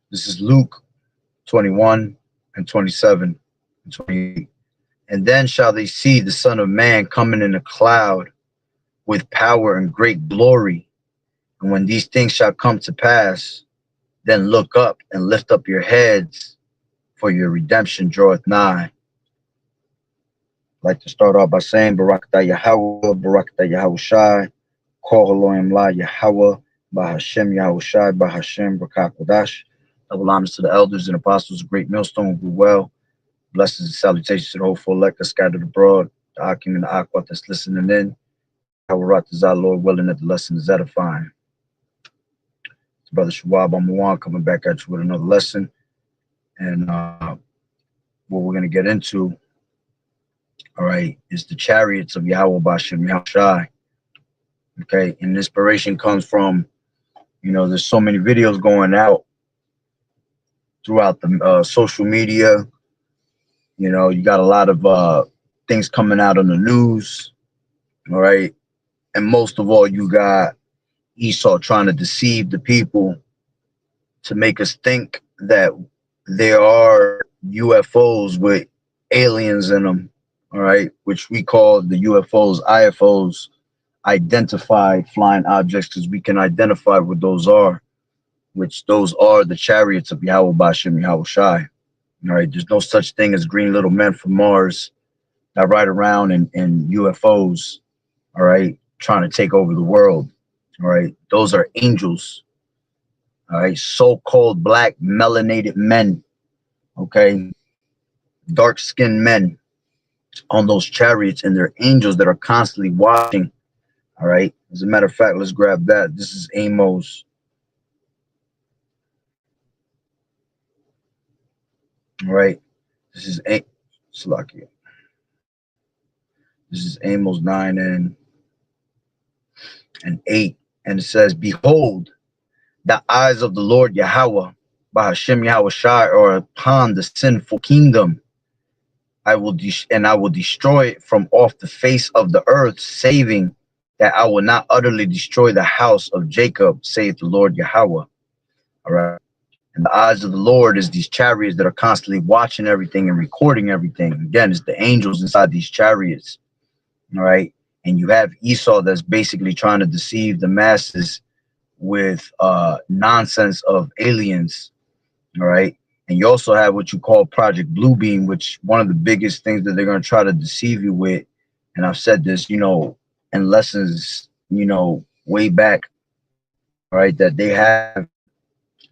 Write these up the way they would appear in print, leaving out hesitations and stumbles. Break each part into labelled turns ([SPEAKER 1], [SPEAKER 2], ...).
[SPEAKER 1] This is Luke 21 and 27 and 28. And then shall they see the Son of Man coming in a cloud with power and great glory. And when these things shall come to pass, then look up and lift up your heads, for your redemption draweth nigh. I'd like to start off by saying Barakatah Yahawah, Barakatah Yahawashi, Kol Haloim La Yahawah, Bahashem Yahawashi, Bahashem Barakodash. Double honors to the elders and apostles of Great Millstone who do well. Blessings and salutations to the hopeful elect that scattered abroad, the Akim and the Aquat that's listening in. Yahawarat is our Lord, willing that the lesson is edifying. It's Brother Shawab Amawan coming back at you with another lesson. And what we're going to get into, all right, is the chariots of Yahweh Bashem Yahushai. Okay, and inspiration comes from, there's so many videos going out throughout the social media. You got a lot of things coming out on the news, all right? And most of all, you got Esau trying to deceive the people to make us think that there are UFOs with aliens in them, all right? Which we call the UFOs, IFOs, identified flying objects, because we can identify what those are, which those are the chariots of Yahweh Bashem Yahushai. All right, there's no such thing as green little men from Mars that ride around in UFOs, all right, trying to take over the world. All right, those are angels. All right, so-called black melanated men, okay, dark-skinned men on those chariots, and they're angels that are constantly watching. All right, as a matter of fact, let's grab that. This is Amos. All right, this is Salakia. This is Amos 9 and 8, and it says, "Behold, the eyes of the Lord Yahweh, Bahashem Yahushai, are upon the sinful kingdom. I will destroy it from off the face of the earth, saving that I will not utterly destroy the house of Jacob, saith the Lord Yahweh." All right. And the eyes of the Lord is these chariots that are constantly watching everything and recording everything. Again, it's the angels inside these chariots. All right. And you have Esau that's basically trying to deceive the masses with nonsense of aliens. All right. And you also have what you call Project Bluebeam, which one of the biggest things that they're going to try to deceive you with. And I've said this, in lessons, way back, all right, that they have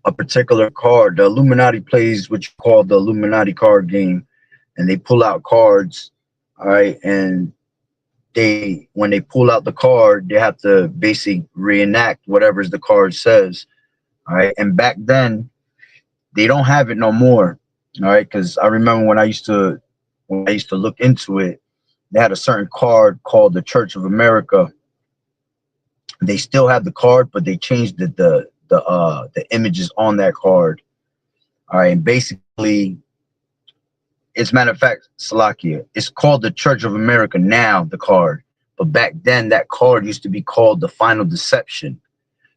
[SPEAKER 1] a particular card. The Illuminati plays what you call the Illuminati card game, and they pull out cards, all right, and when they pull out the card, they have to basically reenact whatever the card says, all right. And back then, they don't have it no more, all right, because I remember when I used to look into it, they had a certain card called the Church of America. They still have the card, but they changed the images on that card. All right, and basically, as a matter of fact, Salakia, it's called the Church of America now, the card. But back then, that card used to be called the Final Deception.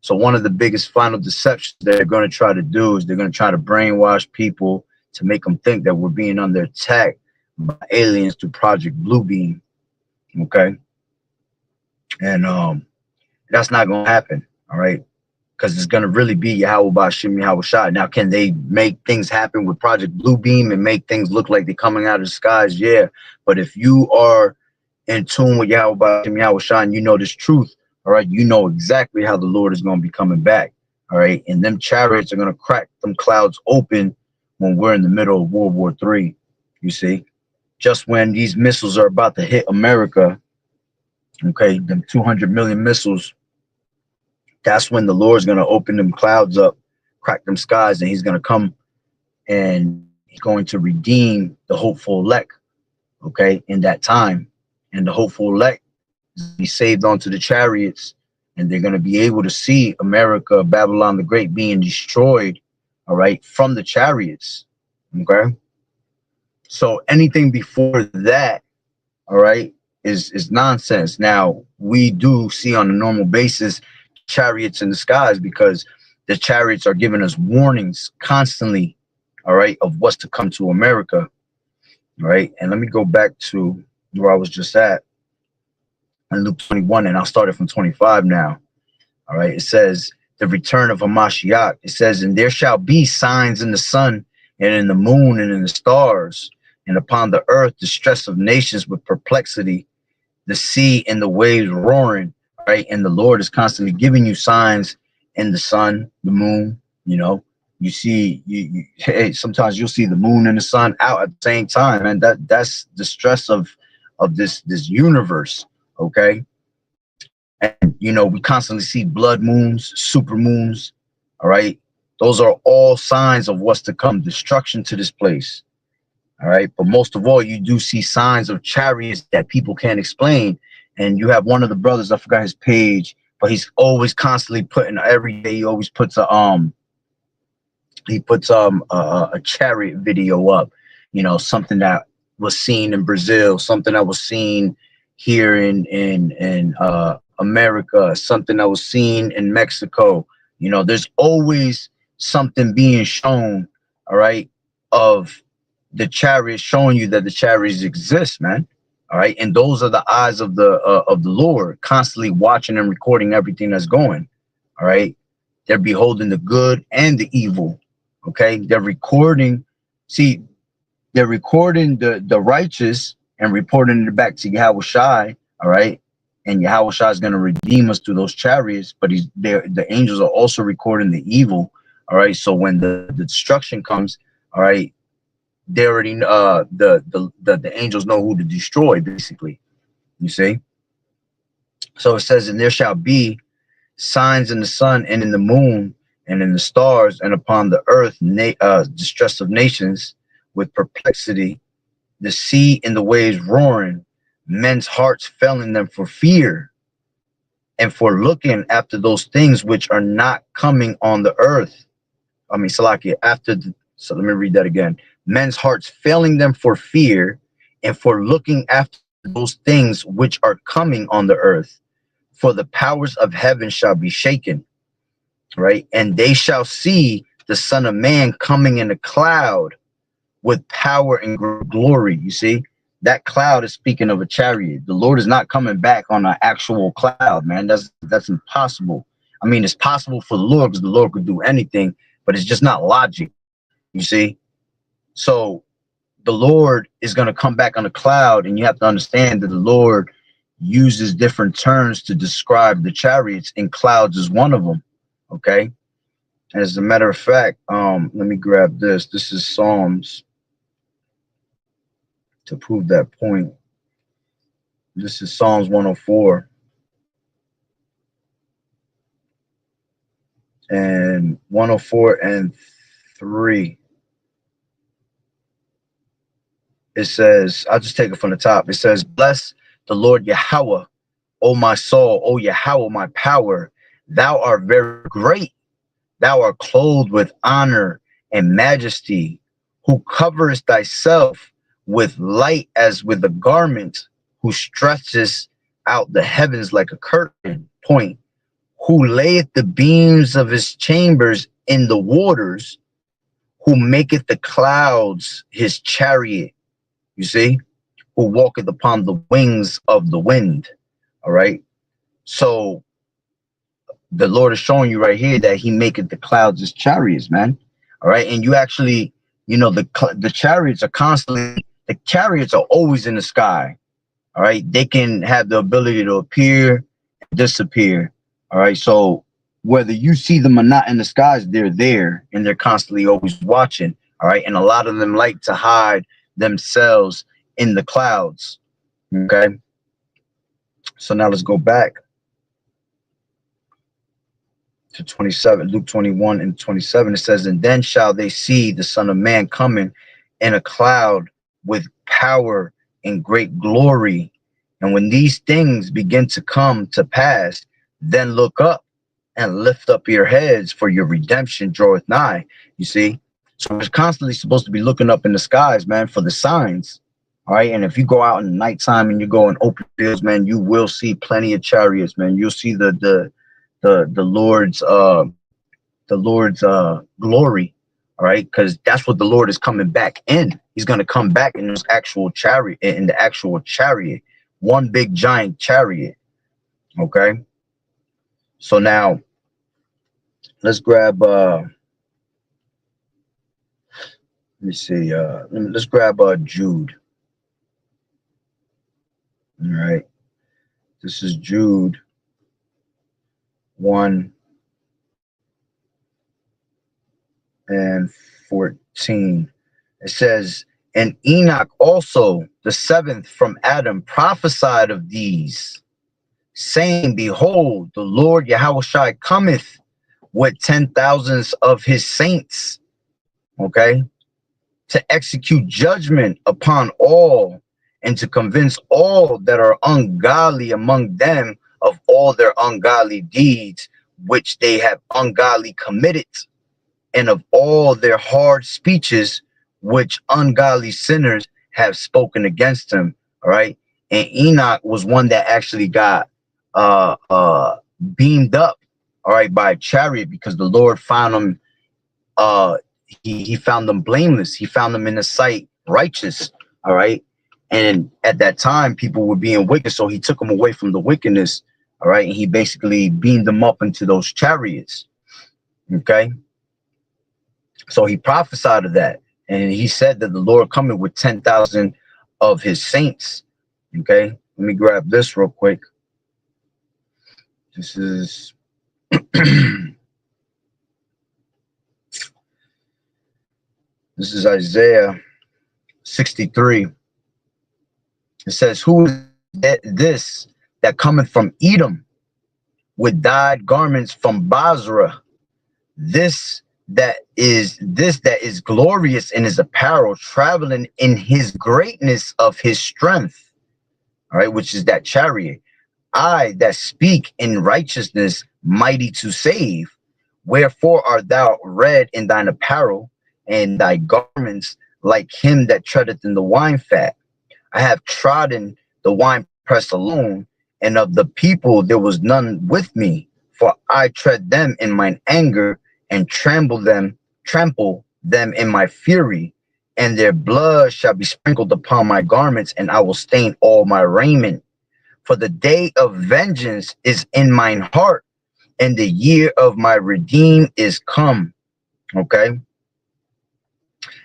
[SPEAKER 1] So one of the biggest final deceptions they're going to try to do is they're going to try to brainwash people to make them think that we're being under attack by aliens through Project Bluebeam. Okay, and that's not going to happen. All right. Because it's going to really be Yahweh Bashem Yahushai. Now, can they make things happen with Project Bluebeam and make things look like they're coming out of the skies? Yeah. But if you are in tune with Yahweh Bashem Yahushai and you know this truth, all right, you know exactly how the Lord is going to be coming back. All right. And them chariots are going to crack them clouds open when we're in the middle of World War III. You see, just when these missiles are about to hit America, okay, them 200 million missiles, that's when the Lord's going to open them clouds up, crack them skies, and he's going to come and he's going to redeem the hopeful elect, okay, in that time. And the hopeful elect is be saved onto the chariots, and they're going to be able to see America, Babylon the Great, being destroyed, all right, from the chariots, okay? So anything before that, all right, is nonsense. Now, we do see on a normal basis chariots in the skies because the chariots are giving us warnings constantly, all right, of what's to come to America, right? And let me go back to where I was just at in Luke 21, and I'll start it from 25 now. All right, it says the return of Hamashiach. It says, and there shall be signs in the sun and in the moon and in the stars, and upon the earth distress of nations with perplexity, the sea and the waves roaring. Right, and the Lord is constantly giving you signs in the sun, the moon. You know, you see, hey, sometimes you'll see the moon and the sun out at the same time, and that's the stress of this universe. Okay. And, you know, we constantly see blood moons, super moons. All right. Those are all signs of what's to come, destruction to this place. All right. But most of all, you do see signs of chariots that people can't explain. And you have one of the brothers, I forgot his page, but he's always constantly putting, every day he always puts a chariot video up, you know, something that was seen in Brazil, something that was seen here in America, something that was seen in Mexico. You know, there's always something being shown, all right, of the chariots, showing you that the chariots exist, man. All right, and those are the eyes of the Lord, constantly watching and recording everything that's going. All right, they're beholding the good and the evil. Okay, they're recording. See, they're recording the righteous and reporting it back to Yahawashi. All right, and Yahawashi is going to redeem us through those chariots. But the angels are also recording the evil. All right, so when the destruction comes, all right, they already the angels know who to destroy, basically. You see. So it says, and there shall be signs in the sun and in the moon and in the stars, and upon the earth distress of nations with perplexity, the sea and the waves roaring, men's hearts failing them for fear and for looking after those things which are not coming on the earth. I mean, Salakia, so let me read that again. Men's hearts failing them for fear and for looking after those things which are coming on the earth. For the powers of heaven shall be shaken, right? And they shall see the Son of Man coming in a cloud with power and glory. You see, that cloud is speaking of a chariot. The Lord is not coming back on an actual cloud, man. That's impossible. I mean, it's possible for the Lord, because the Lord could do anything, but it's just not logic. You see? So the Lord is going to come back on a cloud, and you have to understand that the Lord uses different terms to describe the chariots, and clouds is one of them. Okay. As a matter of fact, let me grab this. This is Psalms to prove that point. This is Psalms 104. And 104 and 3. It says, I'll just take it from the top. It says, bless the Lord Yahweh, O my soul, O Yahweh, my power. Thou art very great. Thou art clothed with honor and majesty, who coverest thyself with light as with a garment, who stretches out the heavens like a curtain. Point. Who layeth the beams of his chambers in the waters, who maketh the clouds his chariot. You see, who walketh upon the wings of the wind. All right. So the Lord is showing you right here that he maketh the clouds his chariots, man. All right. And you actually, you know, the chariots are constantly, the chariots are always in the sky. All right. They can have the ability to appear and disappear. All right. So whether you see them or not in the skies, they're there, and they're constantly always watching. All right. And a lot of them like to hide themselves in the clouds. Okay. So now let's go back to 27, Luke 21 and 27. It says, and then shall they see the Son of Man coming in a cloud with power and great glory. And when these things begin to come to pass, then look up and lift up your heads, for your redemption draweth nigh. You see, so we're constantly supposed to be looking up in the skies, man, for the signs. All right. And if you go out in the nighttime and you go in open fields, man, you will see plenty of chariots, man. You'll see the Lord's glory, all right, because that's what the Lord is coming back in. He's going to come back in this actual chariot, in the actual chariot, one big giant chariot. Okay, so now let's grab let me see, let's grab Jude. All right, this is Jude 1 and 14. It says, and Enoch also, the seventh from Adam, prophesied of these, saying, behold, the Lord YAHAWAH'S cometh with 10,000s of his saints, okay, to execute judgment upon all, and to convince all that are ungodly among them of all their ungodly deeds, which they have ungodly committed, and of all their hard speeches, which ungodly sinners have spoken against him. All right. And Enoch was one that actually got beamed up, all right, by a chariot, because the Lord found him, he found them blameless. He found them in the sight righteous. All right. And at that time, people were being wicked, so he took them away from the wickedness. All right. And he basically beamed them up into those chariots. Okay. So he prophesied of that, and he said that the Lord coming with 10,000 of his saints. Okay, let me grab this real quick. This is this is Isaiah 63. It says, who is this that cometh from Edom with dyed garments from Basra? This that is glorious in his apparel, traveling in his greatness of his strength. All right, which is that chariot. I that speak in righteousness, mighty to save. Wherefore art thou red in thine apparel, and thy garments like him that treadeth in the wine fat? I have trodden the wine press alone, and of the people there was none with me, for I tread them in mine anger, and trample them in my fury, and their blood shall be sprinkled upon my garments, and I will stain all my raiment. For the day of vengeance is in mine heart, and the year of my redeem is come. Okay.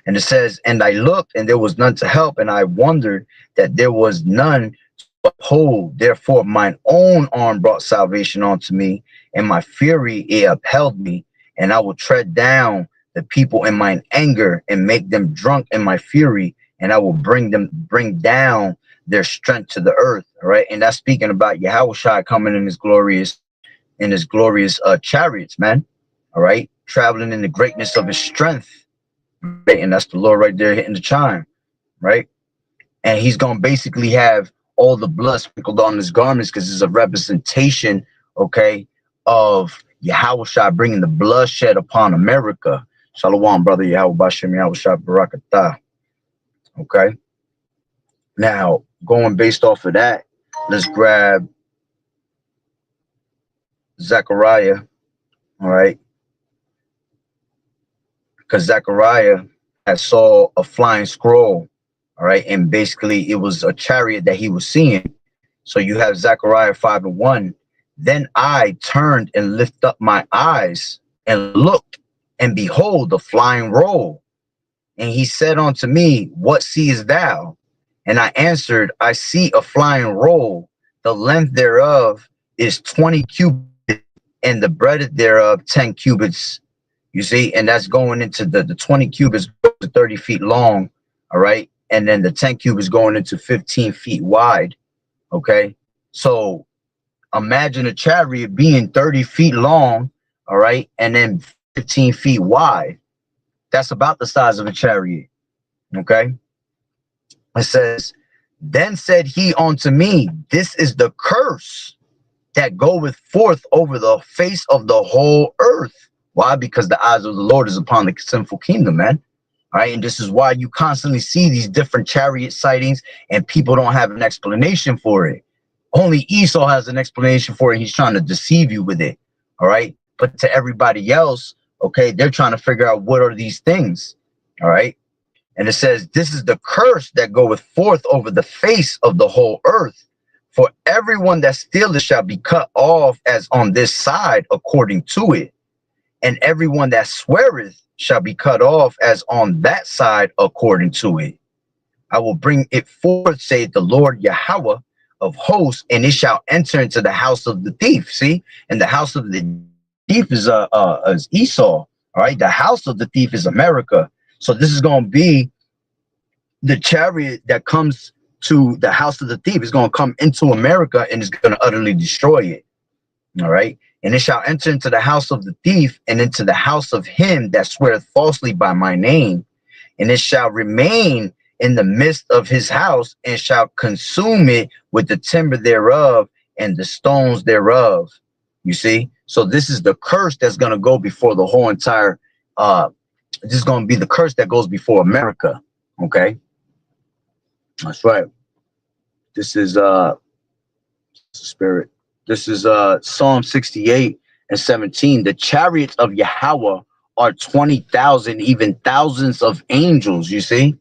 [SPEAKER 1] And it says, and I looked, and there was none to help, and I wondered that there was none to uphold. Therefore mine own arm brought salvation unto me, and my fury it upheld me. And I will tread down the people in mine anger, and make them drunk in my fury, and I will bring down their strength to the earth. All right. And that's speaking about YAHAWAH'S coming in his glorious chariots, man. All right. Traveling in the greatness of his strength. Right? And that's the Lord right there hitting the chime. Right. And he's going to basically have all the blood sprinkled on his garments, because it's a representation, okay, of YAHAWAH'S bringing the bloodshed upon America. Shalom, brother. Yahweh Bashem, YAHAWAH'S Barakatah. Okay. Now, going based off of that, let's grab Zechariah. All right. Because Zechariah had saw a flying scroll. All right. And basically it was a chariot that he was seeing. So you have Zechariah 5:1. Then I turned and lifted up my eyes and looked, and behold, a flying roll. And he said unto me, what seest thou? And I answered, I see a flying roll. The length thereof is 20 cubits, and the breadth thereof 10 cubits. You see, and that's going into the 20 cubits to 30 feet long. All right. And then the 10 cubits going into 15 feet wide. Okay. So imagine a chariot being 30 feet long, all right, and then 15 feet wide. That's about the size of a chariot, okay? It says, then said he unto me, this is the curse that goeth forth over the face of the whole earth. Why? Because the eyes of the Lord is upon the sinful kingdom, man. All right, and this is why you constantly see these different chariot sightings, and people don't have an explanation for it. Only Esau has an explanation for it. He's trying to deceive you with it. All right. But to everybody else, Okay, they're trying to figure out what are these things. All right. And it says, this is the curse that goeth forth over the face of the whole earth. For everyone that stealeth shall be cut off as on this side according to it. And everyone that sweareth shall be cut off as on that side according to it. I will bring it forth, saith the Lord Yahweh of hosts, and it shall enter into the house of the thief. See, and the house of the thief is Esau. All right, the house of the thief is America. So this is going to be the chariot that comes to the house of the thief. Is going to come into America and is going to utterly destroy it. All right. And it shall enter into the house of the thief and into the house of him that sweareth falsely by my name. And it shall remain in the midst of his house and shall consume it with the timber thereof and the stones thereof. You see? So this is the curse that's going to go before the whole entire, this is going to be the curse that goes before America. Okay. That's right. This is, spirit. This is Psalm 68 and 17. The chariots of Yahweh are 20,000, even thousands of angels. You see,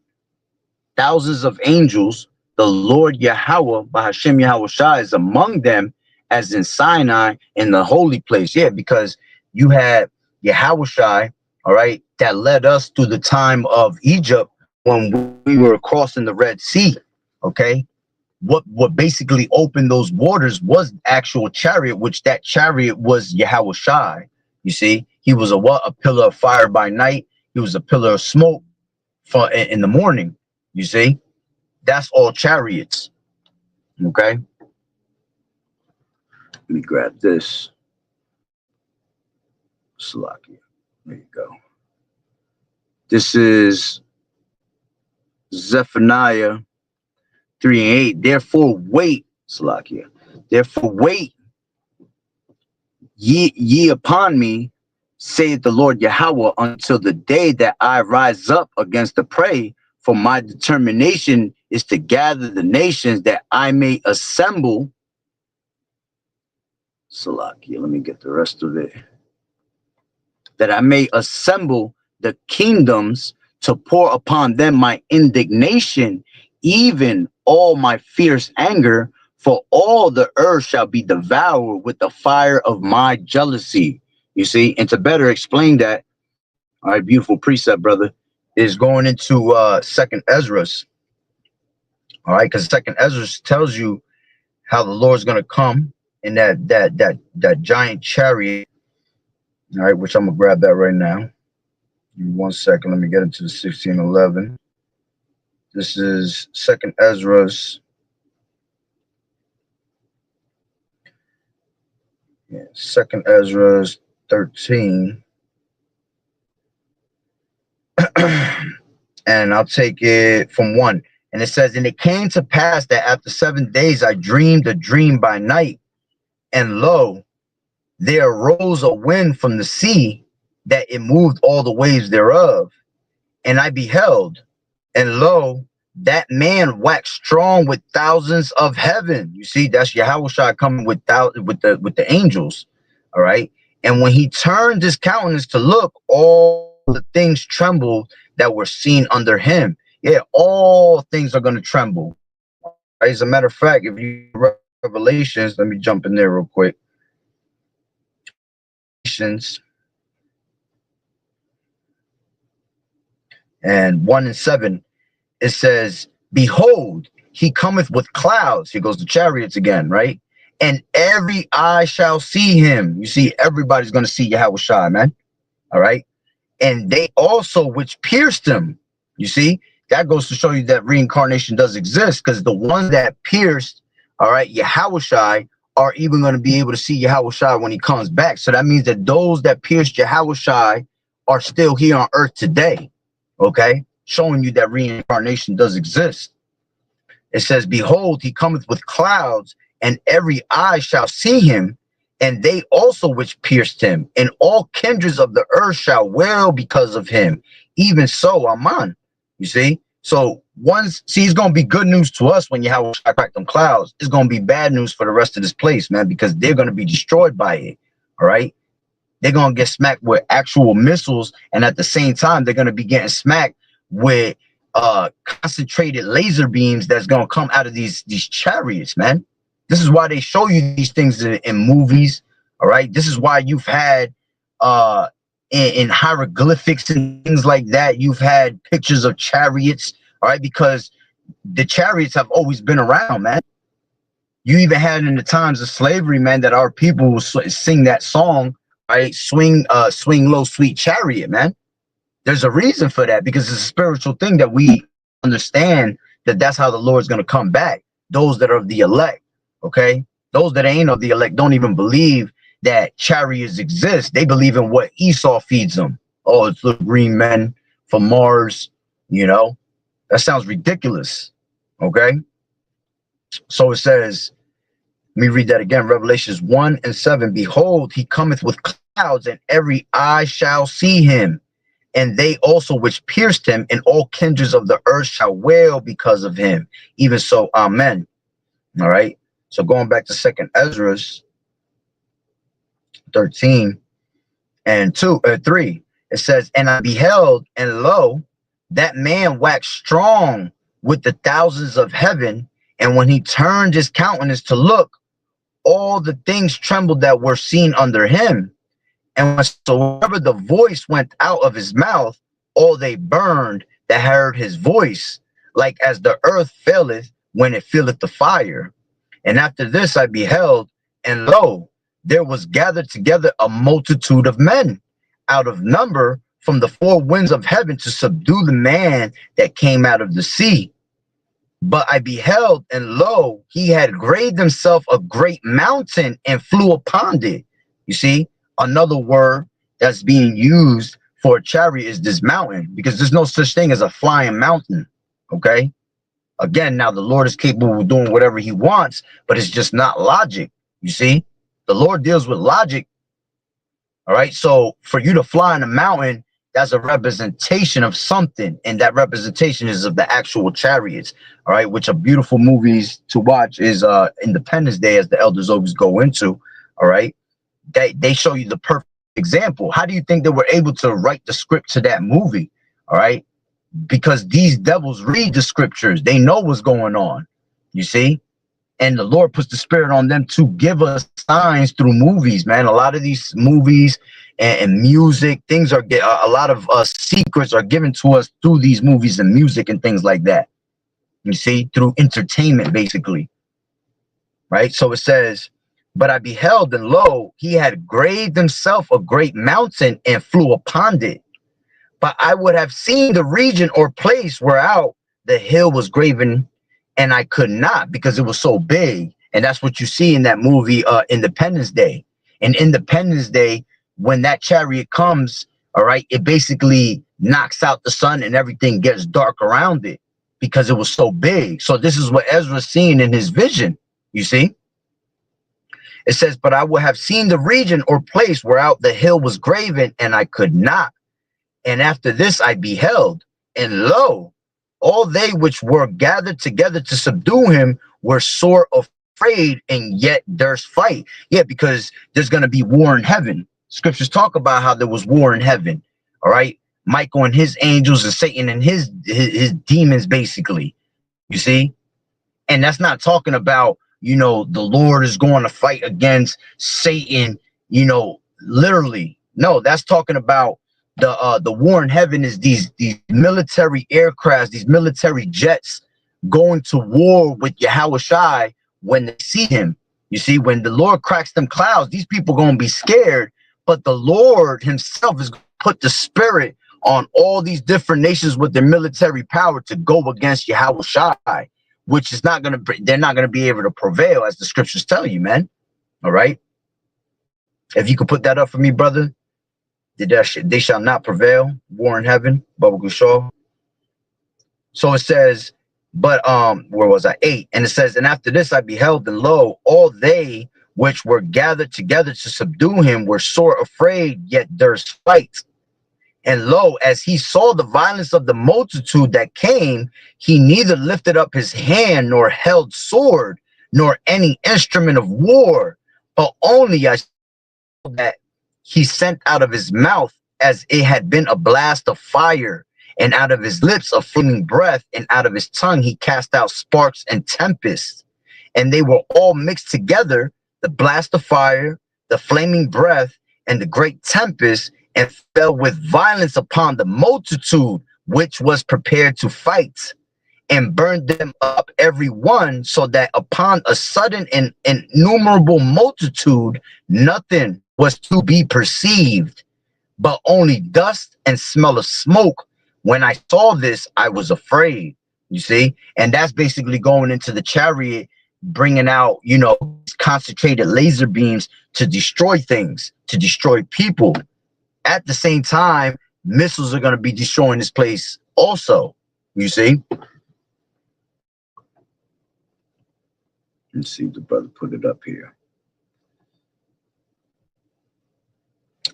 [SPEAKER 1] thousands of angels. The Lord Yahweh, Bahashem Yahweh Shai, is among them, as in Sinai in the holy place. Yeah, because you had Yahweh Shai, all right, that led us through the time of Egypt when we were crossing the Red Sea. Okay. What basically opened those waters was actual chariot, which that chariot was Yahweh Shai. You see, he was a pillar of fire by night. He was a pillar of smoke in the morning. You see, that's all chariots. Okay. Let me grab this. Salakia. There you go. This is Zephaniah 3 and 8. Therefore wait, Salakia. Therefore wait ye upon me, saith the Lord Yahweh, until the day that I rise up against the prey. For my determination is to gather the nations, that I may assemble. Salakia, let me get the rest of it. That I may assemble the kingdoms to pour upon them my indignation, even all my fierce anger, for all the earth shall be devoured with the fire of my jealousy. You see, and to better explain that, all right, beautiful precept, brother, is going into Second Ezra's. All right, because Second Ezra's tells you how the Lord's going to come in that giant chariot. All right, which I'm gonna grab that right now. Give me 1 second. Let me get into the 1611. This is Second Ezra's. Yeah, Second Ezra's 13. And I'll take it from 1. And it says, and it came to pass that after 7 days I dreamed a dream by night, and lo, there arose a wind from the sea, that it moved all the waves thereof. And I beheld, and lo, that man waxed strong with thousands of heaven. You see, that's Yahweh Shai coming with the angels. All right. And when he turned his countenance to look, all the things trembled that were seen under him. Yeah, all things are going to tremble. Right? As a matter of fact, if you read Revelations, let me jump in there real quick. And 1 and 7, it says, behold, he cometh with clouds. Here goes the chariots again, right? And every eye shall see him. You see, everybody's going to see Yahweh Shai, man. All right. And they also which pierced him. You see, that goes to show you that reincarnation does exist, because the ones that pierced, all right, Yahweh Shai, are even going to be able to see Yahweh Shai when he comes back. So that means that those that pierced Yahweh Shai are still here on earth today. Okay, showing you that reincarnation does exist. It says, behold, he cometh with clouds, and every eye shall see him, and they also which pierced him, and all kindreds of the earth shall wail because of him. Even so, Aman. You see? So it's going to be good news to us when Yahweh Shai crack them clouds. It's going to be bad news for the rest of this place, man, because they're going to be destroyed by it. All right. They're going to get smacked with actual missiles, and at the same time, they're going to be getting smacked with concentrated laser beams that's going to come out of these chariots, man. This is why they show you these things in movies, all right? This is why you've had in hieroglyphics and things like that, you've had pictures of chariots, all right? Because the chariots have always been around, man. You even had in the times of slavery, man, that our people will sing that song, right? Swing low, sweet chariot, man. There's a reason for that, because it's a spiritual thing that we understand that that's how the Lord's going to come back. Those that are of the elect, okay? Those that ain't of the elect don't even believe that chariots exist. They believe in what Esau feeds them. Oh, it's little green men from Mars, you know? That sounds ridiculous, okay? So it says, let me read that again. Revelations 1:7. Behold, he cometh with clouds, and every eye shall see him, and they also which pierced him, and all kindreds of the earth shall wail because of him. Even so, amen. All right. So going back to 2nd Ezra 13 and 3, it says, and I beheld, and lo, that man waxed strong with the thousands of heaven, and when he turned his countenance to look, all the things trembled that were seen under him. And whatsoever the voice went out of his mouth, all they burned that heard his voice, like as the earth faileth when it feeleth the fire. And after this I beheld, and lo, there was gathered together a multitude of men out of number from the four winds of heaven to subdue the man that came out of the sea. But I beheld, and lo, he had graved himself a great mountain and flew upon it. You see, another word that's being used for a chariot is this mountain, because there's no such thing as a flying mountain. Okay. Again, now the Lord is capable of doing whatever he wants, but it's just not logic. You see, the Lord deals with logic. All right. So for you to fly in a mountain, that's a representation of something, and that representation is of the actual chariots. All right, which are beautiful movies to watch is Independence Day, as the elders always go into. All right, they show you the perfect example. How do you think they were able to write the script to that movie? All right, because these devils read the scriptures, they know what's going on, you see, and the Lord puts the spirit on them to give us signs through movies, man. A lot of these movies and music, things are a lot of secrets are given to us through these movies and music and things like that, you see, through entertainment, basically, right? So it says, but I beheld, and lo, he had graved himself a great mountain and flew upon it. But I would have seen the region or place whereout the hill was graven, and I could not, because it was so big. And that's what you see in that movie, Independence Day. And Independence Day, when that chariot comes, all right, it basically knocks out the sun and everything gets dark around it because it was so big. So this is what Ezra's seeing in his vision, you see. It says, but I would have seen the region or place whereout the hill was graven, and I could not. And after this I beheld, and lo, all they which were gathered together to subdue him were sore afraid, and yet durst fight. Yeah, because there's going to be war in heaven. Scriptures talk about how there was war in heaven. All right, Michael and his angels, and Satan and his demons, basically, you see. And that's not talking about, you know, the Lord is going to fight against Satan, you know, literally. No, that's talking about the war in heaven is these military aircrafts, these military jets going to war with YAHAWAH'S when they see him. You see, when the Lord cracks them clouds, these people are going to be scared, but the Lord himself is going to put the spirit on all these different nations with their military power to go against YAHAWAH'S, which is not going to, they're not going to be able to prevail, as the scriptures tell you, man. All right. If you could put that up for me, brother. They shall not prevail. War in heaven. Baba Gushaw. So it says, but where was I? 8. And it says, and after this I beheld, and lo, all they which were gathered together to subdue him were sore afraid, yet durst fight. And lo, as he saw the violence of the multitude that came, he neither lifted up his hand, nor held sword, nor any instrument of war, but only I saw that he sent out of his mouth as it had been a blast of fire, and out of his lips a flaming breath, and out of his tongue he cast out sparks and tempests. And they were all mixed together, the blast of fire, the flaming breath, and the great tempest, and fell with violence upon the multitude which was prepared to fight, and burned them up every one, so that upon a sudden and innumerable multitude nothing was to be perceived, but only dust and smell of smoke. When I saw this, I was afraid. You see? And that's basically going into the chariot, bringing out, you know, concentrated laser beams to destroy things, to destroy people. At the same time, missiles are going to be destroying this place also. You see? Let's see if the brother put it up here.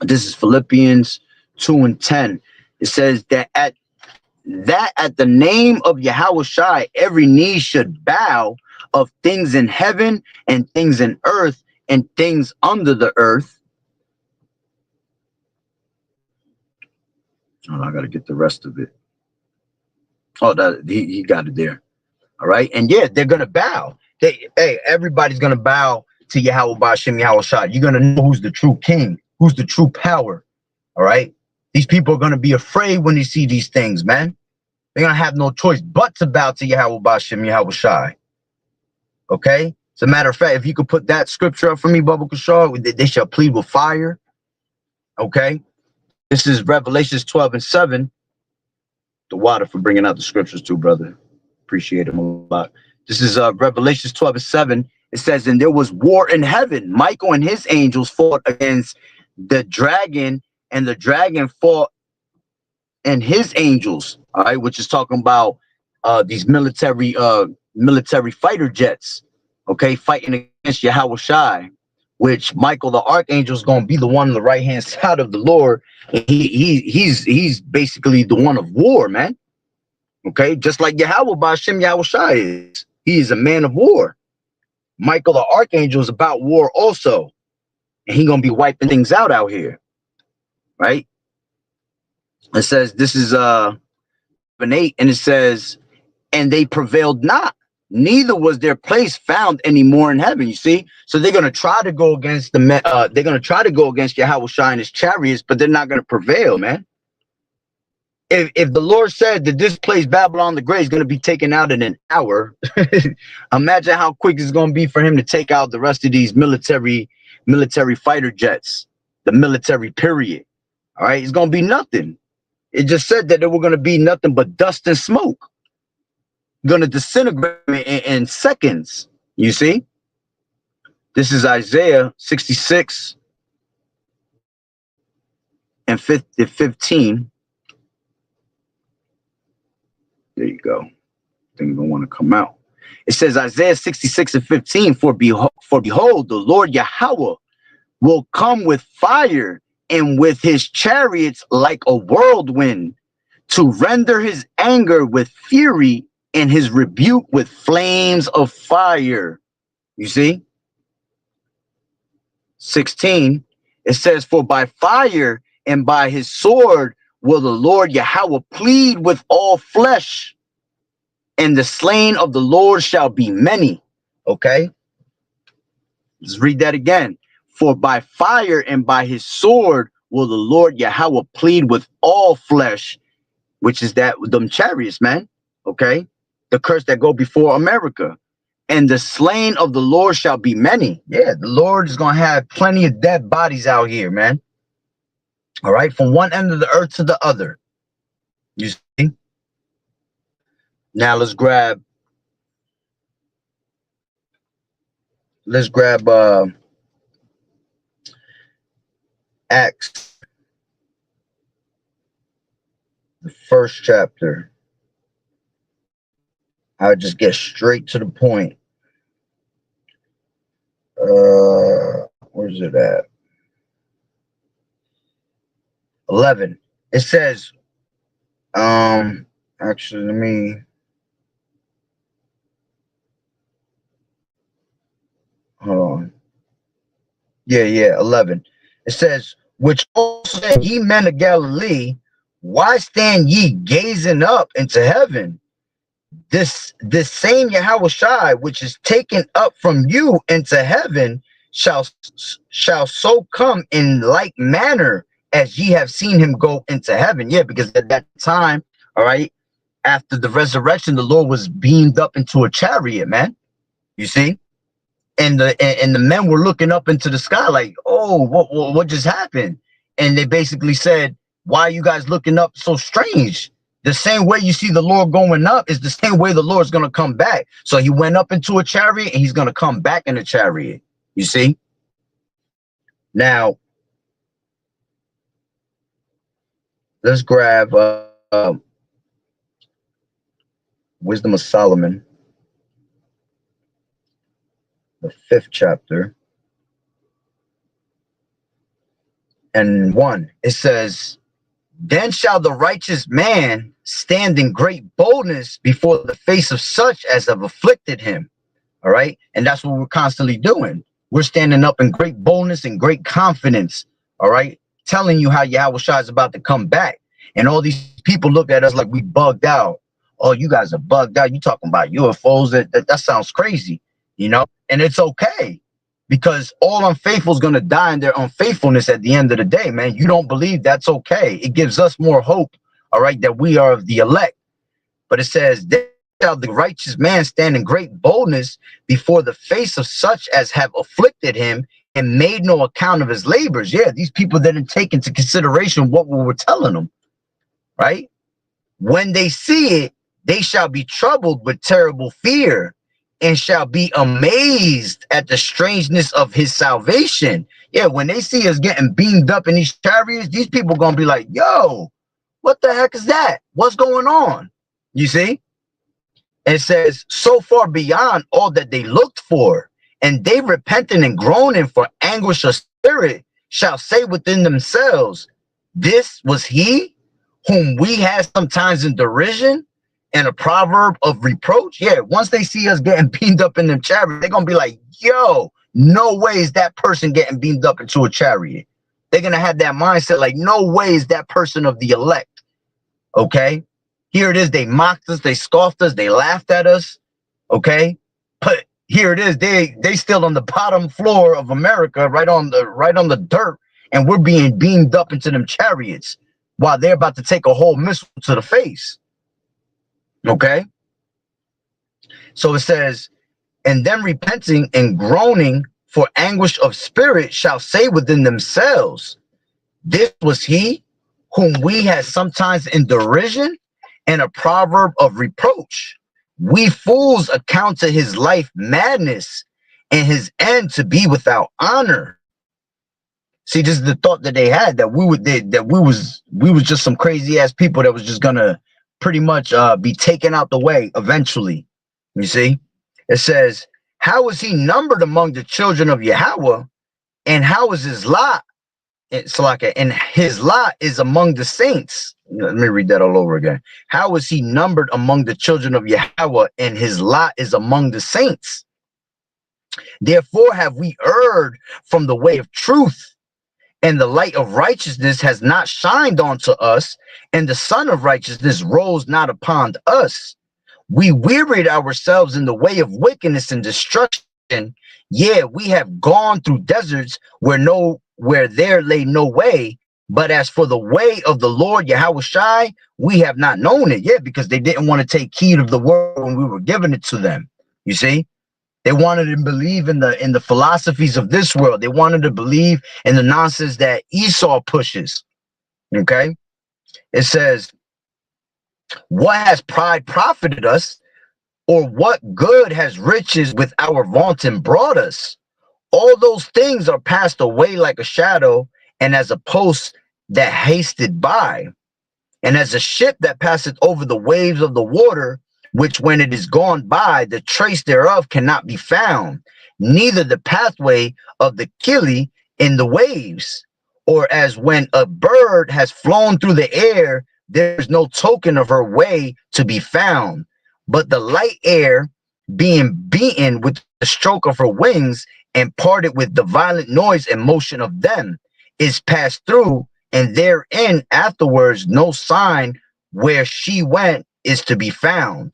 [SPEAKER 1] This is Philippians 2:10. It says that at the name of YAHAWAH'S every knee should bow, of things in heaven and things in earth and things under the earth. Oh, I got to get the rest of it. Oh, that he got it there. All right. And yeah, they're going to bow. Hey, everybody's going to bow to Yahweh Ba'Shem YAHAWAH'S. You're going to know who's the true king, who's the true power. All right. These people are going to be afraid when they see these things, man. They're going to have no choice but to bow to Yahweh Ba'Shem YAHAWAH'S. Okay. As a matter of fact, if you could put that scripture up for me, Baba Kashar, they shall plead with fire. Okay. This is Revelations 12:7. The water for bringing out the scriptures too, brother. Appreciate him a lot. This is Revelations 12:7. It says, and there was war in heaven. Michael and his angels fought against the dragon, and the dragon fought and his angels. All right, which is talking about these military fighter jets. Okay, fighting against YAHAWAH'S, which Michael the archangel is going to be the one on the right hand side of the Lord. He's basically the one of war, man. Okay, just like Yahweh Ba'Shem YAHAWAH'S is. He is a man of war. Michael the archangel is about war also, and he's gonna be wiping things out here, right? It says this is 8, and it says, and they prevailed not, neither was their place found anymore in heaven. You see, so they're gonna try to go against they're gonna try to go against YAHWAH'S and his chariots, but they're not gonna prevail, man. If the Lord said that this place, Babylon the Great, is going to be taken out in an hour, imagine how quick it's going to be for him to take out the rest of these military fighter jets, the military period. All right, it's going to be nothing. It just said that there were going to be nothing but dust and smoke. Going to disintegrate in seconds. You see? This is Isaiah 66 and 15. There you go. Things don't want to come out. It says Isaiah 66:15, for behold, the Lord Yahweh will come with fire, and with his chariots like a whirlwind, to render his anger with fury and his rebuke with flames of fire. You see? 16, it says, for by fire and by his sword will the Lord Yahweh plead with all flesh, and the slain of the Lord shall be many. Okay, let's read that again. For by fire and by his sword will the Lord Yahweh plead with all flesh, which is that them chariots, man. Okay, the curse that go before America. And the slain of the Lord shall be many. Yeah, the Lord is gonna have plenty of dead bodies out here, man. All right, from one end of the earth to the other. You see? Now let's grab Acts, the first chapter. I'll just get straight to the point. Where's it at? 11. It says, actually, let me, hold on. Yeah, 11. It says, which also said, ye men of Galilee, why stand ye gazing up into heaven? This same Yahawashi, which is taken up from you into heaven, shall so come in like manner as ye have seen him go into heaven. Yeah, because at that time, all right, after the resurrection, the Lord was beamed up into a chariot, man. You see? And the men were looking up into the sky like, oh, what just happened? And they basically said, why are you guys looking up so strange? The same way you see the Lord going up is the same way the Lord's going to come back. So he went up into a chariot and he's going to come back in a chariot. You see? Now, let's grab Wisdom of Solomon, the 5th chapter. And 1, it says, then shall the righteous man stand in great boldness before the face of such as have afflicted him. All right. And that's what we're constantly doing. We're standing up in great boldness and great confidence. All right. Telling you how Yahawashi is about to come back. And all these people look at us like we bugged out. Oh, you guys are bugged out. You talking about UFOs. That sounds crazy, you know, and it's okay. Because all unfaithful is going to die in their unfaithfulness at the end of the day, man. You don't believe, that's okay. It gives us more hope, all right, that we are of the elect. But it says, then shall the righteous man stand in great boldness before the face of such as have afflicted him and made no account of his labors. Yeah, these people didn't take into consideration what we were telling them, right? When they see it, they shall be troubled with terrible fear, and shall be amazed at the strangeness of his salvation. Yeah, when they see us getting beamed up in these chariots, these people gonna be like, yo, what the heck is that? What's going on? You see? It says, so far beyond all that they looked for, and they repenting and groaning for anguish of spirit, shall say within themselves, this was he whom we had sometimes in derision, and a proverb of reproach. Yeah, once they see us getting beamed up in them chariots, they're gonna be like, yo, no way is that person getting beamed up into a chariot. They're gonna have that mindset like, no way is that person of the elect. Okay, here it is, they mocked us, they scoffed us, they laughed at us. Okay, but here it is, they still on the bottom floor of America, right on the dirt, and we're being beamed up into them chariots while they're about to take a whole missile to the face. Okay, so it says, and them repenting and groaning for anguish of spirit shall say within themselves, this was he whom we had sometimes in derision, and a proverb of reproach. We fools account to his life madness, and his end to be without honor. See, this is the thought that they had, that we was just some crazy ass people that was just gonna pretty much be taken out the way eventually. You see, it says, how is he numbered among the children of Yahweh, and how is his lot? It's like, and his lot is among the saints. Let me read that all over again. How is he numbered among the children of Yahweh, and his lot is among the saints? Therefore have we erred from the way of truth, and the light of righteousness has not shined onto us, and the sun of righteousness rose not upon us. We wearied ourselves in the way of wickedness and destruction. Yeah, we have gone through deserts where there lay no way. But as for the way of the Lord Yahawashi, we have not known it. Yeah, because they didn't want to take heed of the word when we were giving it to them. You see? They wanted to believe in the philosophies of this world. They wanted to believe in the nonsense that Esau pushes. Okay? It says, what has pride profited us, or what good has riches with our vaunting brought us? All those things are passed away like a shadow, and as a post that hasted by, and as a ship that passeth over the waves of the water, which when it is gone by, the trace thereof cannot be found, neither the pathway of the kili in the waves. Or as when a bird has flown through the air, there is no token of her way to be found, but the light air being beaten with the stroke of her wings, and parted with the violent noise and motion of them, is passed through, and therein afterwards no sign where she went is to be found.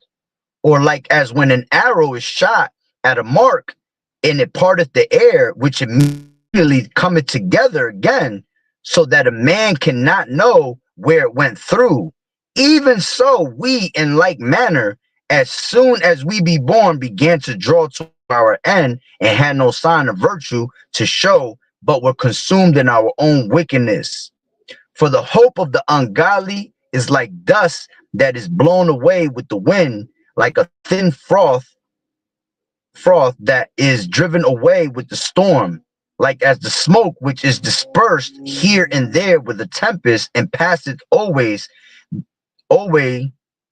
[SPEAKER 1] Or like as when an arrow is shot at a mark, and it parteth the air, which immediately cometh together again, so that a man cannot know where it went through. Even so we in like manner, as soon as we be born, began to draw to our end, and had no sign of virtue to show, but were consumed in our own wickedness. For the hope of the ungodly is like dust that is blown away with the wind, like a thin froth that is driven away with the storm, like as the smoke which is dispersed here and there with a tempest, and passeth always,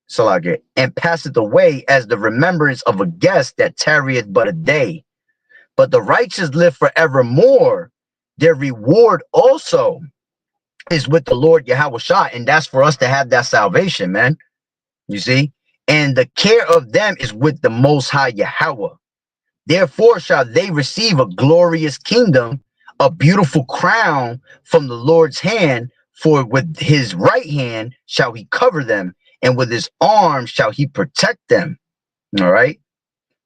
[SPEAKER 1] Salage, and passeth away as the remembrance of a guest that tarrieth but a day. But the righteous live forevermore. Their reward also is with the Lord YAHAWAH'S, and that's for us to have that salvation, man. You see? And the care of them is with the Most High Yahweh. Therefore shall they receive a glorious kingdom, a beautiful crown from the Lord's hand, for with his right hand shall he cover them, and with his arm shall he protect them. All right.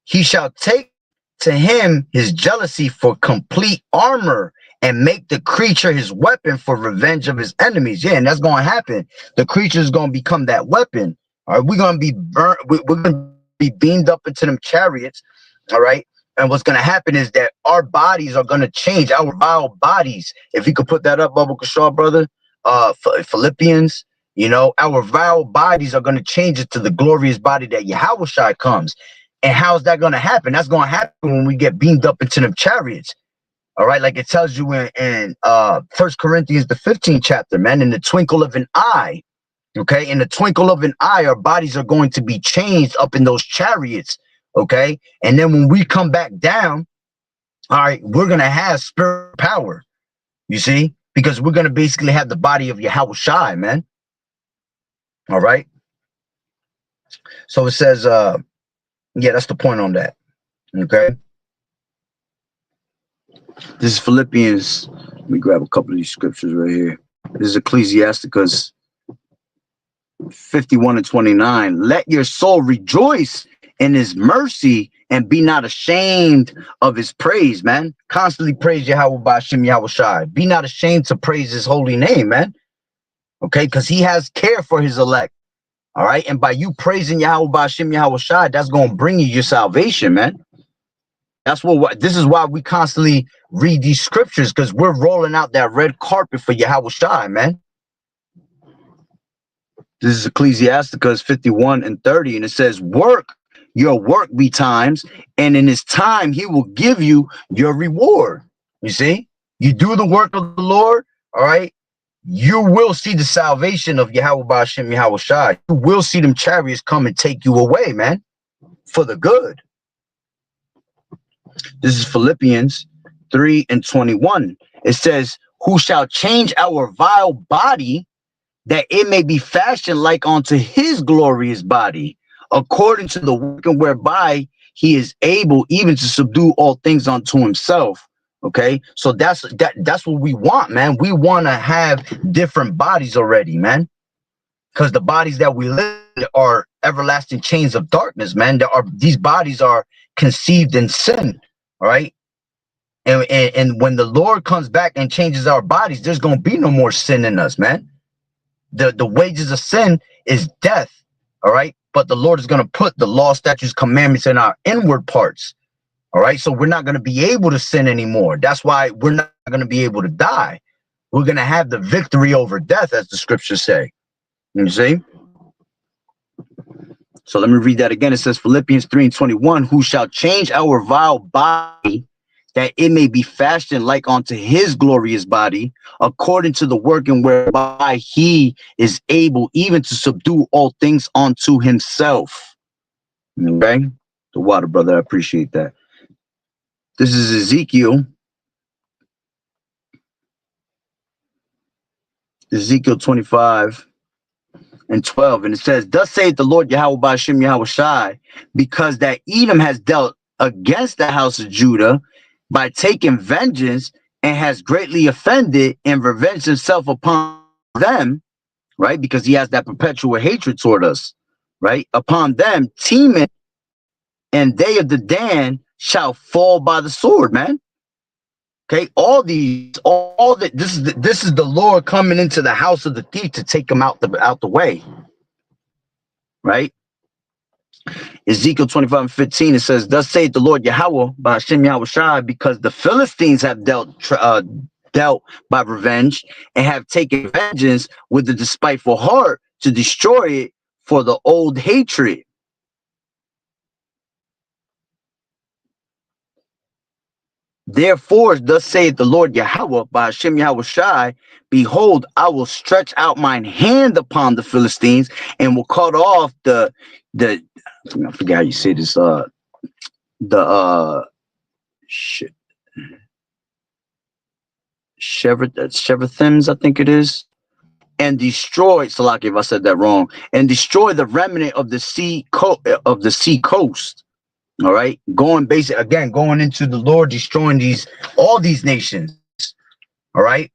[SPEAKER 1] He shall take to him his jealousy for complete armor, and make the creature his weapon for revenge of his enemies. Yeah, and that's going to happen. The creature is going to become that weapon. All right, we're going to be burnt. We're going to be beamed up into them chariots. All right. And what's going to happen is that our bodies are going to change, our vile bodies. If you could put that up, Bubba Kashaw, brother, Philippians, you know, our vile bodies are going to change it to the glorious body that YAHAWAH'S comes. And how's that going to happen? That's going to happen when we get beamed up into them chariots. All right, like it tells you in 1 Corinthians, the 15th chapter, man, in the twinkle of an eye. Okay, in the twinkle of an eye, our bodies are going to be changed up in those chariots. Okay, and then when we come back down, all right, we're going to have spirit power, you see, because we're going to basically have the body of YAHAWAH'S, man. All right. So it says, yeah, that's the point on that. Okay. This is Philippians. Let me grab a couple of these scriptures right here. This is Ecclesiasticus 51:29. Let your soul rejoice in his mercy and be not ashamed of his praise, man. Constantly praise Yahweh Ba'ashem YAHWAH'S. Be not ashamed to praise his holy name, man. Okay, because he has care for his elect. All right, and by you praising Yahweh Ba'ashem YAHWAH'S, that's going to bring you your salvation, man. That's what this is why we constantly read these scriptures, because we're rolling out that red carpet for YAHWAH'S, man. This is Ecclesiasticus 51:30, and it says, work your work betimes, and in his time he will give you your reward. You see, you do the work of the Lord, all right, you will see the salvation of Yahweh Ba'ashem YAHWAH'S. You will see them chariots come and take you away, man, for the good. This is Philippians 3:21. It says, who shall change our vile body, that it may be fashioned like unto his glorious body, according to the working whereby he is able even to subdue all things unto himself. Okay, so that's what we want, man. We want to have different bodies already, man, because the bodies that we live in are everlasting chains of darkness, man. These bodies are conceived in sin. All right, and when the Lord comes back and changes our bodies, there's gonna be no more sin in us, man. The wages of sin is death. All right, but the Lord is gonna put the law, statutes, commandments in our inward parts. All right, so we're not going to be able to sin anymore. That's why we're not going to be able to die. We're going to have the victory over death, as the scriptures say. You see? So let me read that again. It says Philippians 3:21, who shall change our vile body, that it may be fashioned like unto his glorious body, according to the working whereby he is able even to subdue all things unto himself. Okay? The water, brother, I appreciate that. This is Ezekiel 25:12, and it says, thus saith the Lord Yahweh Ba'ashem YAHWAH'S, because that Edom has dealt against the house of Judah by taking vengeance, and has greatly offended and revenged himself upon them, right? Because he has that perpetual hatred toward us, right? Upon them, Teman and they of the Dan shall fall by the sword, man. Okay, all that. This is the Lord coming into the house of the thief to take him out the way, right? Ezekiel 25:15, it says, "Thus saith the Lord Yahweh by Hashem Yahweh Shai, because the Philistines have dealt by revenge and have taken vengeance with a despiteful heart to destroy it for the old hatred." Therefore, thus saith the Lord Yahweh by Hashem Yahweh Shai, behold, I will stretch out mine hand upon the Philistines and will cut off I forget how you say this, Shevathims, I think it is, and destroy, Salaki, if I said that wrong, and destroy the remnant of the sea coast. All right, going into the Lord, destroying all these nations. All right,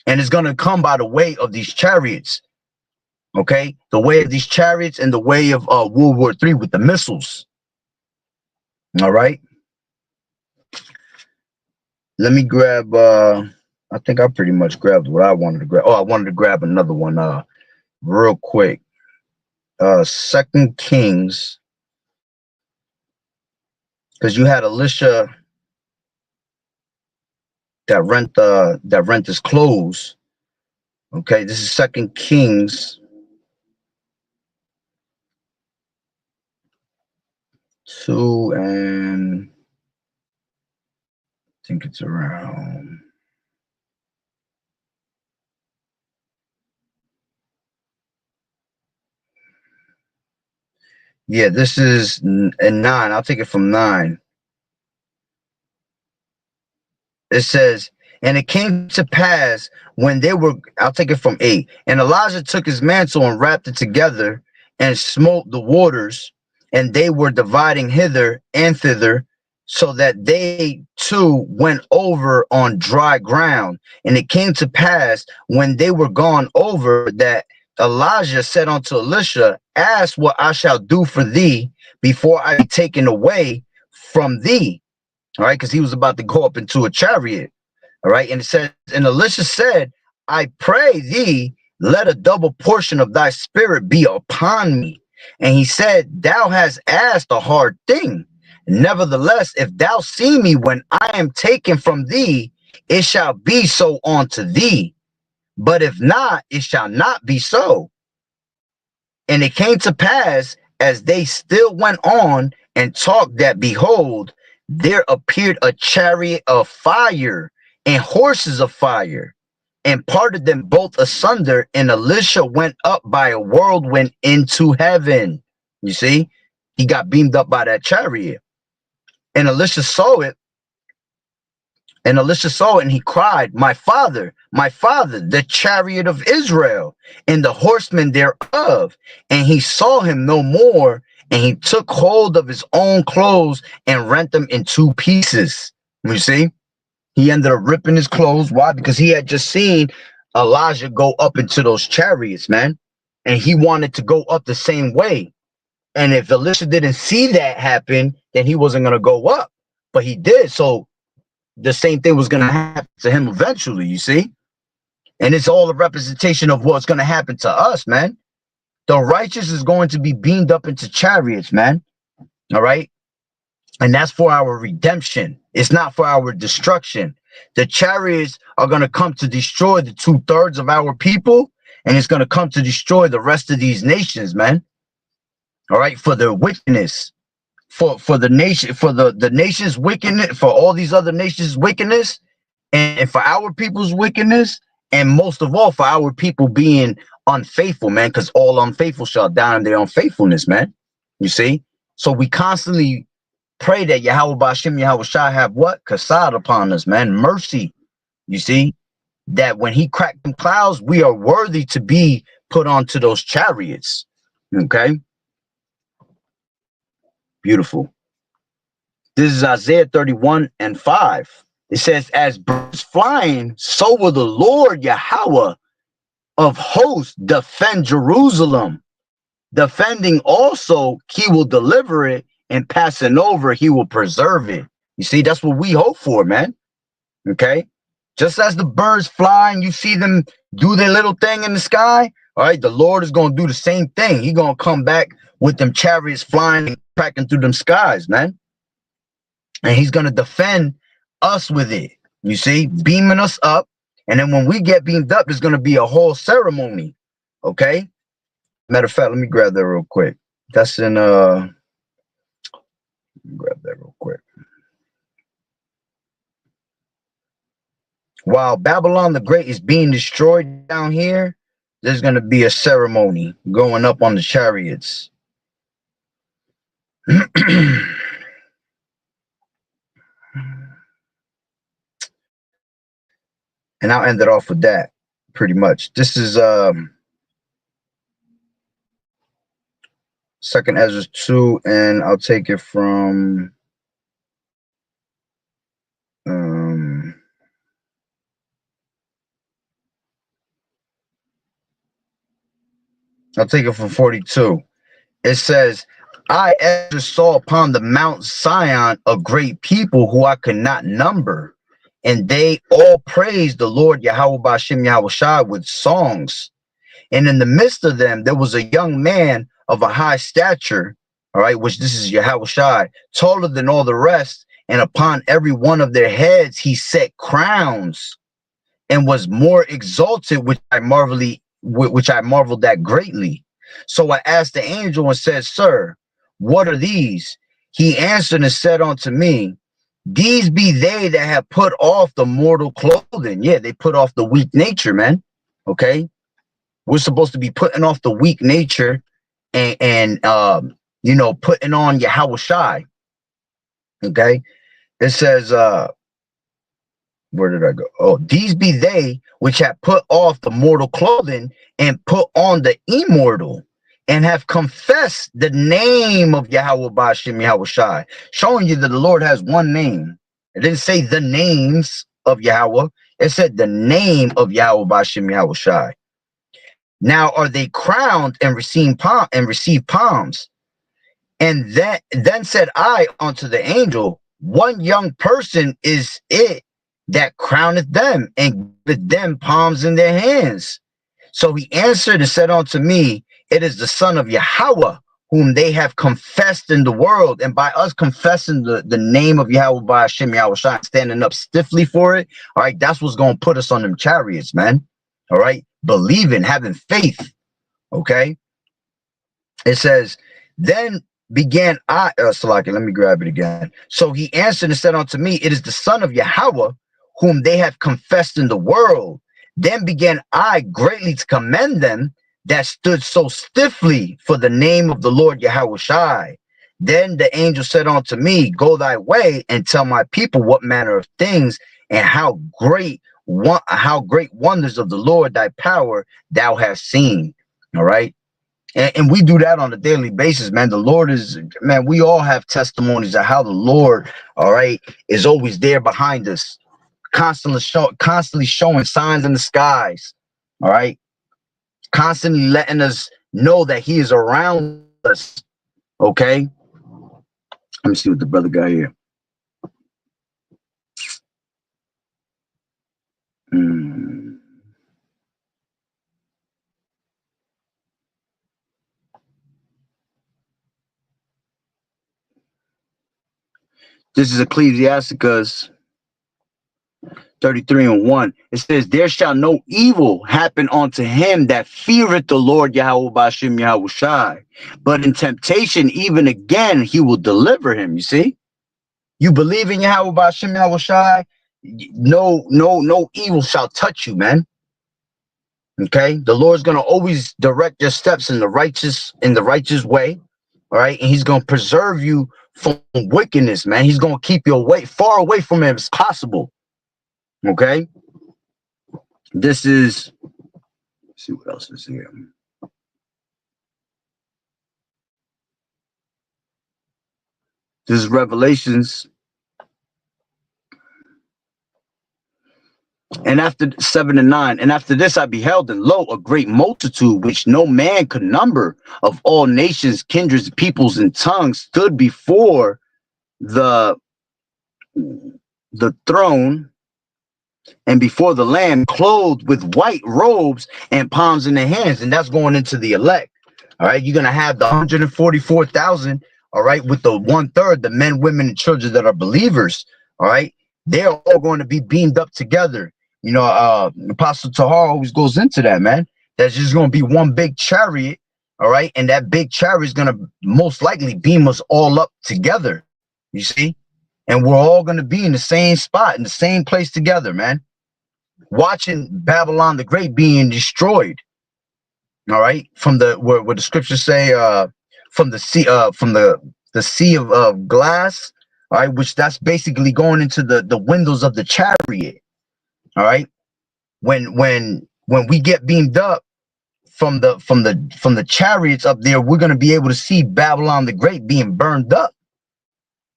[SPEAKER 1] and it's gonna come by the way of these chariots. Okay, the way of these chariots and the way of World War III with the missiles. All right, let me grab. I think I pretty much grabbed what I wanted to grab. Oh, I wanted to grab another one. Real quick. 2 Kings, because you had Elisha that rent his clothes. Okay, this is 2 Kings 2, and I think it's around. Yeah, this is in 9. I'll take it from 9. It says, and it came to pass when they were, I'll take it from 8. And Elijah took his mantle and wrapped it together and smote the waters, and they were dividing hither and thither, so that they too went over on dry ground. And it came to pass when they were gone over that Elijah said unto Elisha, ask what I shall do for thee before I be taken away from thee. All right, because he was about to go up into a chariot. All right, and it says, and Elisha said, I pray thee, let a double portion of thy spirit be upon me. And he said, thou hast asked a hard thing. Nevertheless, if thou see me when I am taken from thee, it shall be so unto thee. But if not, it shall not be so. And it came to pass, as they still went on and talked, that behold, there appeared a chariot of fire and horses of fire, and parted them both asunder, and Elisha went up by a whirlwind into heaven. You see, he got beamed up by that chariot. And Elisha saw it, and he cried, my father, the chariot of Israel, and the horsemen thereof. And he saw him no more, and he took hold of his own clothes and rent them in 2 pieces. You see, he ended up ripping his clothes. Why? Because he had just seen Elijah go up into those chariots, man, and he wanted to go up the same way. And if Elisha didn't see that happen, then he wasn't going to go up, but he did. So the same thing was going to happen to him eventually, you see? And it's all a representation of what's going to happen to us, man. The righteous is going to be beamed up into chariots, man. All right? And that's for our redemption. It's not for our destruction. The chariots are going to come to destroy the 2/3 of our people, and it's going to come to destroy the rest of these nations, man. All right? For their wickedness. For the nation, for the nation's wickedness, for all these other nations' wickedness, and for our people's wickedness, and most of all for our people being unfaithful, man, because all unfaithful shall die in their unfaithfulness, man. You see? So we constantly pray that Yahweh Ba'ashem Yahweh Shai have what? Kasad upon us, man. Mercy. You see? That when he cracked them clouds, we are worthy to be put onto those chariots. Okay? Beautiful. This is Isaiah 31 and 5. It says, as birds flying, so will the Lord Yahweh of hosts defend Jerusalem. Defending also, he will deliver it, and passing over, he will preserve it. You see, that's what we hope for, man. Okay? Just as the birds fly and you see them do their little thing in the sky, all right, the Lord is going to do the same thing. He's going to come back with them chariots flying and cracking through them skies, man. And he's going to defend us with it. You see, beaming us up. And then when we get beamed up, there's going to be a whole ceremony. Okay? Matter of fact, let me grab that real quick. That's in, grab that real quick. While Babylon the Great is being destroyed down here, there's going to be a ceremony going up on the chariots. And I'll end it off with that pretty much. This is Second Ezra 2, and I'll take it from I'll take it from 42. It says, I Ezra saw upon the Mount Zion a great people who I could not number, and they all praised the Lord Yahweh Ba'ashem Yahawashi with songs. And in the midst of them, there was a young man of a high stature, all right, which this is Yahawashi, taller than all the rest, and upon every one of their heads he set crowns, and was more exalted, which I marveled at greatly. So I asked the angel and said, Sir, what are these? He answered and said unto me, These be they that have put off the mortal clothing. Yeah, they put off the weak nature, man. Okay. We're supposed to be putting off the weak nature and you know, putting on Yahawashi. Okay. It says, where did I go? Oh, these be they which have put off the mortal clothing and put on the immortal, and have confessed the name of Yahweh Ba'ashem Yahawashi, showing you that the Lord has one name. It didn't say the names of Yahweh. It said the name of Yahweh Ba'ashem Yahawashi. Now are they crowned and receive palms. And then said I unto the angel, one young person is it that crowneth them, and with them palms in their hands. So he answered and said unto me, it is the Son of Yahweh, whom they have confessed in the world. And by us confessing the name of Yahweh Ba'ashem Yahawashi, standing up stiffly for it, all right, that's what's going to put us on them chariots, man. All right, believing, having faith. Okay. It says, then began I, Salaki, let me grab it again. So he answered and said unto me, it is the Son of Yahweh, whom they have confessed in the world. Then began I greatly to commend them that stood so stiffly for the name of the Lord Yahawashi. Then the angel said unto me, go thy way and tell my people what manner of things and how great wonders of the Lord thy power thou hast seen. All right. And we do that on a daily basis, man. The Lord is, man, we all have testimonies of how the Lord, all right, is always there behind us, constantly showing signs in the skies, all right, constantly letting us know that he is around us. Okay. Let me see what the brother got here. This is Ecclesiasticus 33:1. It says, there shall no evil happen unto him that feareth the Lord Yahweh Ba'ashem Yahawashi, but in temptation even again he will deliver him. You see, you believe in Yahweh Ba'ashem Yahawashi, no evil shall touch you, man. Okay, the Lord's gonna always direct your steps in the righteous way. All right, and he's gonna preserve you from wickedness, man. He's gonna keep you far away from him as possible. Okay, this is, let's see what else is here. This is Revelations And after 7 and 9, and after this I beheld, and lo, a great multitude, which no man could number, of all nations, kindreds, peoples, and tongues, stood before the throne and before the Lamb, clothed with white robes and palms in their hands. And that's going into the elect. All right, you're gonna have the 144,000. All right, with the 1/3, the men, women, and children that are believers. All right, they're all going to be beamed up together. You know, Apostle Tahar always goes into that, man. That's just going to be one big chariot. All right, and that big chariot is going to most likely beam us all up together. You see, and we're all going to be in the same spot, in the same place together, man. Watching Babylon the Great being destroyed. All right, from the where the scriptures say, from the sea, from the sea of glass. All right, which that's basically going into the windows of the chariot. All right, when we get beamed up from the chariots up there, we're gonna be able to see Babylon the Great being burned up.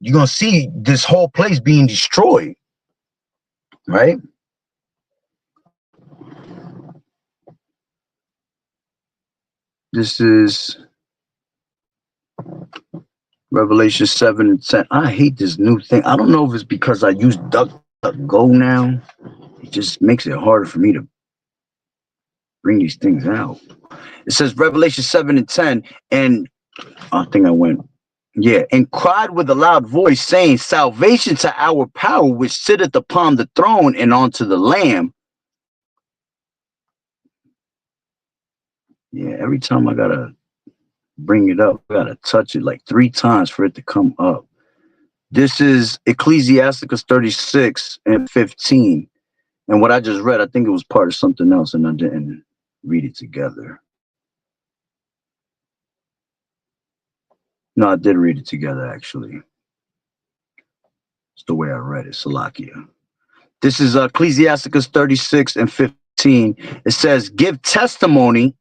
[SPEAKER 1] You're gonna see this whole place being destroyed. Right. This is Revelation 7 and 10. I hate this new thing. I don't know if it's because I use DuckDuckGo now. It just makes it harder for me to bring these things out. It says Revelation 7 and 10, and I think I went, yeah, and cried with a loud voice, saying, salvation to our power, which sitteth upon the throne and unto the Lamb. Yeah, every time I gotta bring it up, I gotta touch it like 3 times for it to come up. This is Ecclesiasticus 36 and 15. And what I just read, I think it was part of something else, and I didn't read it together. No, I did read it together, actually. It's the way I read it, Salakia. This is Ecclesiasticus 36 and 15. It says, give testimony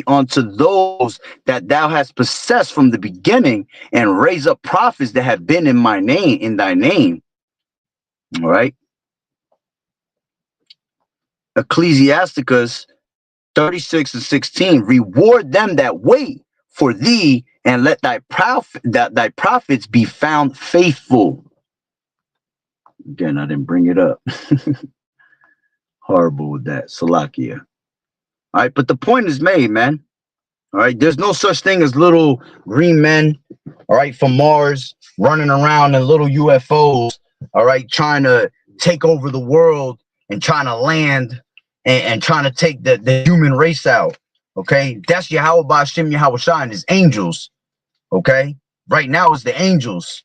[SPEAKER 1] unto those that thou hast possessed from the beginning, and raise up prophets that have been in thy name. All right. Ecclesiasticus 36 and 16. Reward them that wait for thee, and let thy prophets be found faithful. Again, I didn't bring it up. Horrible with that. Salakia. All right, but the point is made, man. All right, there's no such thing as little green men, all right, from Mars running around in little UFOs, all right, trying to take over the world and trying to land and trying to take the human race out. Okay, that's YAHAWAH'S, YAHAWAH'S and his angels. Okay, right now it's the angels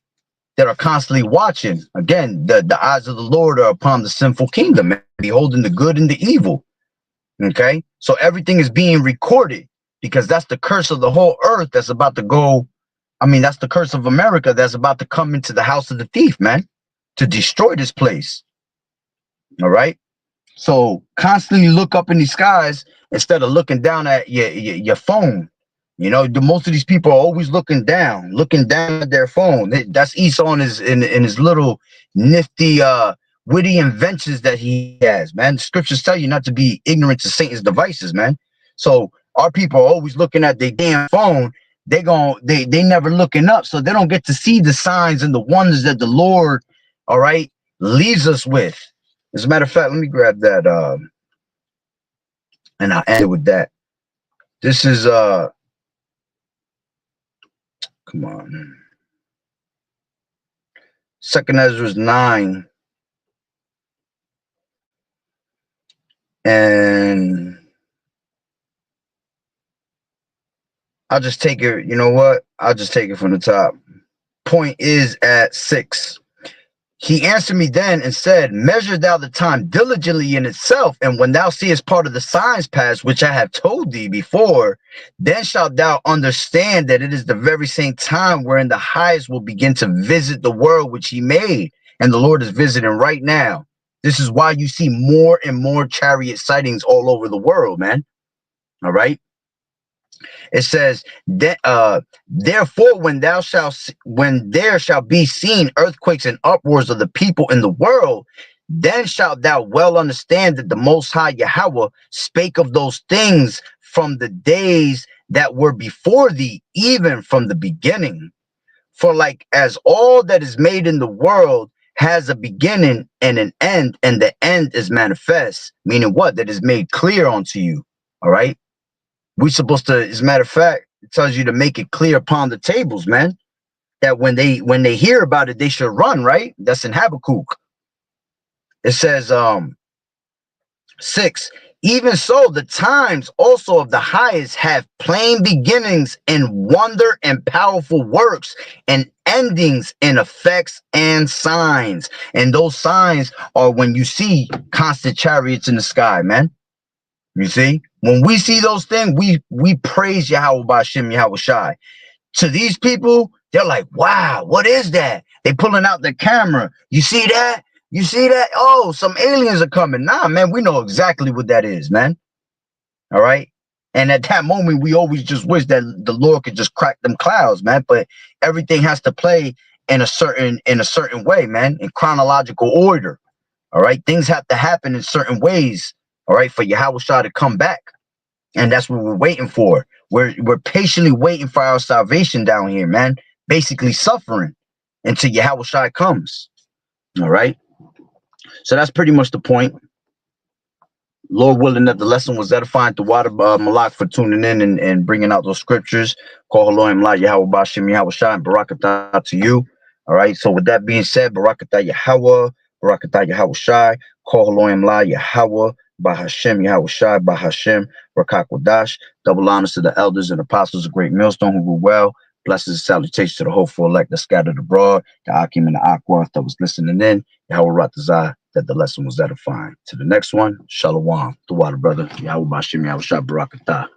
[SPEAKER 1] that are constantly watching. Again, the eyes of the Lord are upon the sinful kingdom, beholding the good and the evil. Okay, so everything is being recorded, because that's the curse of the whole earth that's about to go. I mean, that's the curse of America that's about to come into the house of the thief, man, to destroy this place. All right, so constantly look up in the skies instead of looking down at your phone. You know, most of these people are always looking down at their phone. That's Esau in his little nifty witty inventions that he has, man. The scriptures tell you not to be ignorant to Satan's devices, man. So our people are always looking at their damn phone. They never looking up, so they don't get to see the signs and the wonders that the Lord, all right, leaves us with. As a matter of fact, let me grab that and I'll end it with that. This is come on, 2nd Ezra 9. And I'll just take it, you know what? I'll just take it from the top. Point is at 6. He answered me then and said, measure thou the time diligently in itself, and when thou seest part of the signs pass, which I have told thee before, then shalt thou understand that it is the very same time wherein the highest will begin to visit the world which he made, and the Lord is visiting right now. This is why you see more and more chariot sightings all over the world, man. All right. It says that therefore when there shall be seen earthquakes and uproars of the people in the world, Then shalt thou well understand that the Most High Yahweh spake of those things from the days that were before thee, even from the beginning. For like as all that is made in the world has a beginning and an end, and the end is manifest, meaning what? That is made clear unto you. All right. We supposed to, as a matter of fact, it tells you to make it clear upon the tables, man. That when they hear about it, they should run, right? That's in Habakkuk. It says, 6, even so the times also of the highest have plain beginnings and wonder and powerful works and endings and effects and signs. And those signs are when you see constant chariots in the sky, man. You see, when we see those things, we praise Yahweh Ba'Shem Yahweh Shai. To these people, they're like, wow, what is that? They pulling out the camera. You see that? You see that? Oh, some aliens are coming. Nah, man, we know exactly what that is, man. All right. And at that moment, we always just wish that the Lord could just crack them clouds, man. But everything has to play in a certain way, man, in chronological order. All right. Things have to happen in certain ways, all right, for Yahweh Shah to come back. And that's what we're waiting for. We're patiently waiting for our salvation down here, man. Basically suffering until Yahweh Shai comes. All right. So that's pretty much the point. Lord willing that the lesson was edifying. To water Malak for tuning in and bringing out those scriptures. Call Elohim La Yahweh Ba'Shem Yahweh Shai and Barakatah to you. All right. So with that being said, Barakatah Yahweh, Barakatah Yahweh Shai. Call Elohim La Yahweh Bahashem Yahweh Shai Bahashem Rakakwadash. Double honors to the elders and apostles of Great Millstone who grew well. Blessings and salutations to the hopeful elect that scattered abroad, the Akim and the Aqua that was listening in, Yahweh Ratazah, that the lesson was edifying. To the next one, Shalom, the water brother, Yahweh Ba'Shem Yahweh Shai Barakatah.